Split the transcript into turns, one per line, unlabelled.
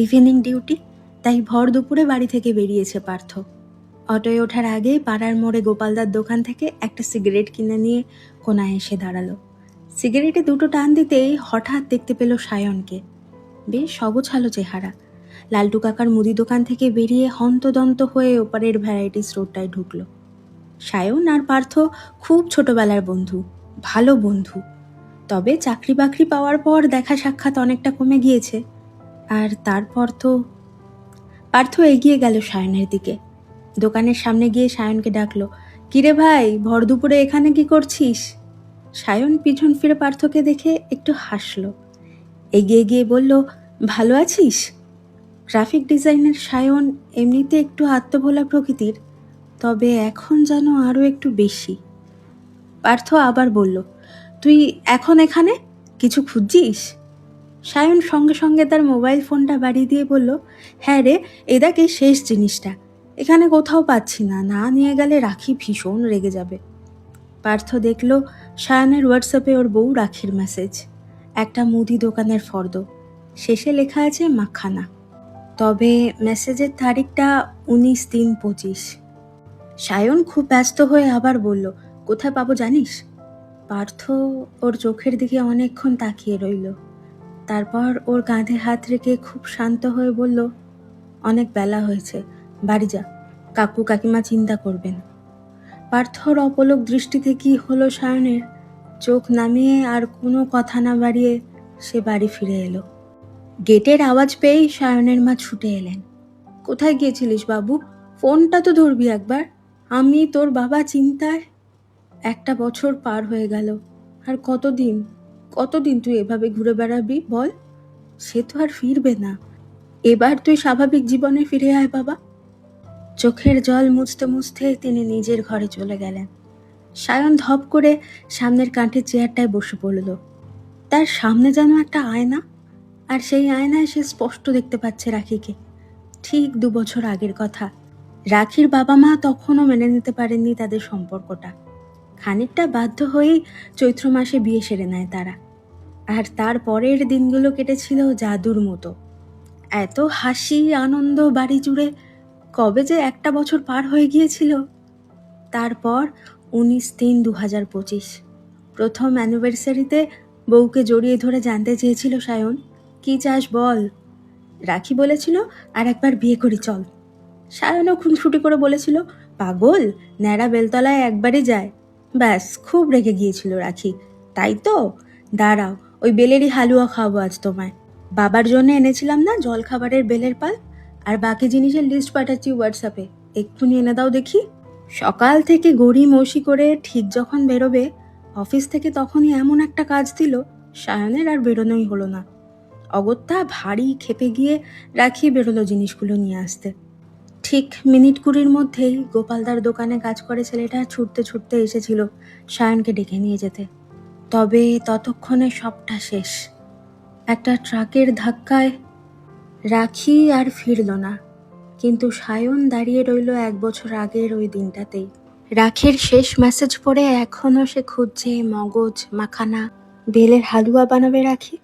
Evening duty, তাই ভর দুপুরে বাড়ি থেকে বেরিয়েছে পার্থ। অটোয় ওঠার আগে পাড়ার মোড়ে গোপালদার দোকান থেকে একটা সিগারেট কিনে নিয়ে কোনায় এসে দাঁড়ালো। সিগারেটে দুটো টান দিতেই হঠাৎ দেখতে পেল সায়নকে। বেশ সগোছালো চেহারা। লালটু কাকার মুদি দোকান থেকে বেরিয়ে হন্তদন্ত হয়ে ওপারের ভ্যারাইটিস রোডটায় ঢুকলো। সায়ন আর পার্থ খুব ছোটবেলার বন্ধু, ভালো বন্ধু। তবে চাকরি বাকরি পাওয়ার পর দেখা সাক্ষাৎ অনেকটা কমে গিয়েছে। আর তারপর তো পার্থ এগিয়ে গেল সায়নের দিকে। দোকানের সামনে গিয়ে সায়নকে ডাকলো, কিরে ভাই, ভর দুপুরে এখানে কি করছিস? সায়ন পিছন ফিরে পার্থকে দেখে একটু হাসলো। এগিয়ে গিয়ে বলল, ভালো আছিস? গ্রাফিক ডিজাইনের সায়ন এমনিতে একটু আত্মভোলা প্রকৃতির, তবে এখন যেন আরও একটু বেশি। পার্থ আবার বলল, তুই এখন এখানে কিছু খুঁজছিস? সায়ন সঙ্গে সঙ্গে তার মোবাইল ফোনটা বাড়িয়ে দিয়ে বলল, হ্যাঁ রে, এ দেখ এই শেষ জিনিসটা, এখানে কোথাও পাচ্ছি না, না নিয়ে গেলে রাখি ভীষণ রেগে যাবে। পার্থ দেখল সায়নের হোয়াটসঅ্যাপে ওর বউ রাখির মেসেজ, একটা মুদি দোকানের ফর্দ, শেষে লেখা আছে মাখানা। তবে মেসেজের তারিখটা 19/3/25। সায়ন খুব ব্যস্ত হয়ে আবার বলল, কোথায় পাবো জানিস? পার্থ ওর চোখের দিকে অনেকক্ষণ তাকিয়ে রইল। তারপর ওর কাঁধে হাত রেখে খুব শান্ত হয়ে বলল, অনেক বেলা হয়েছে, বাড়ি যা, কাকু কাকিমা চিন্তা করবেন। পার্থর অপলক দৃষ্টিতে কি হলো সায়নের, চোখ নামিয়ে আর কোনো কথা না বাড়িয়ে সে বাড়ি ফিরে এলো। গেটের আওয়াজ পেয়েই সায়নের মা ছুটে এলেন। কোথায় গিয়েছিলিস বাবু? ফোনটা তো ধরবি একবার, আমি তোর বাবা চিন্তায়। 1 বছর পার হয়ে গেল, আর কতদিন কতদিন তুই এভাবে ঘুরে বেড়াবি বল? সে তো আর ফিরবে না। এবার তুই স্বাভাবিক জীবনে ফিরে আয় বাবা। চোখের জল মুছতে মুছতে তিনি নিজের ঘরে চলে গেলেন। সায়ন ধপ করে সামনের কাঠের চেয়ারটায় বসে পড়ল। তার সামনে যেন একটা আয়না, আর সেই আয়নায় সে স্পষ্ট দেখতে পাচ্ছে রাখিকে। ঠিক 2 বছর আগের কথা। রাখির বাবা মা তখনও মেনে নিতে পারেননি তাদের সম্পর্কটা। খানিকটা বাধ্য হয়েই চৈত্র মাসে বিয়ে সেরে নেয় তারা। আর তার পরের দিনগুলো কেটেছিল জাদুর মতো। এত হাসি আনন্দ বাড়ি জুড়ে। কবে যে 1 বছর পার হয়ে গিয়েছিল। তারপর 19/3/2025 প্রথম অ্যানিভার্সারিতে বউকে জড়িয়ে ধরে জানতে চেয়েছিল সায়ন, কি চাস বল? রাখি বলেছিল, আর একবার বিয়ে করি চল। সায়নও খুনসুটি করে বলেছিল, পাগল, ন্যাড়া বেলতলায় একবারই যায়। ব্যাস, খুব রেগে গিয়েছিল রাখি। তাই তো, দাঁড়াও, ওই বেলেরই হালুয়া খাওয়াবো আজ তোমায়। বাবার জন্য এনেছিলাম না জলখাবারের বেলের পাল, আর বাকি জিনিসের লিস্ট পাঠাচ্ছি হোয়াটসঅ্যাপে, এক্ষুনি এনে দাও দেখি। সকাল থেকে গড়ি মৌসি করে ঠিক যখন বেরোবে অফিস থেকে, তখনই এমন একটা কাজ দিল সায়নের আর বেরোনোই হলো না। অগত্যা ভারী খেপে গিয়ে রাখি বেরোলো জিনিসগুলো নিয়ে আসতে। ঠিক মিনিট 20 মধ্যেই গোপালদার দোকানে কাজ করে ছেলেটা ছুটতে ছুটতে এসেছিল সায়নকে ডেকে নিয়ে যেতে। তবে ততক্ষণে সবটা শেষ। একটা ট্রাকের ধাক্কায় রাখি আর ফিরল না, কিন্তু সায়ন দাঁড়িয়ে রইল 1 বছর আগের ওই দিনটাতেই। রাখির শেষ মেসেজ পড়ে এখনও সে খুঁজছে মগজ মাখানা, বেলের হালুয়া বানাবে রাখি।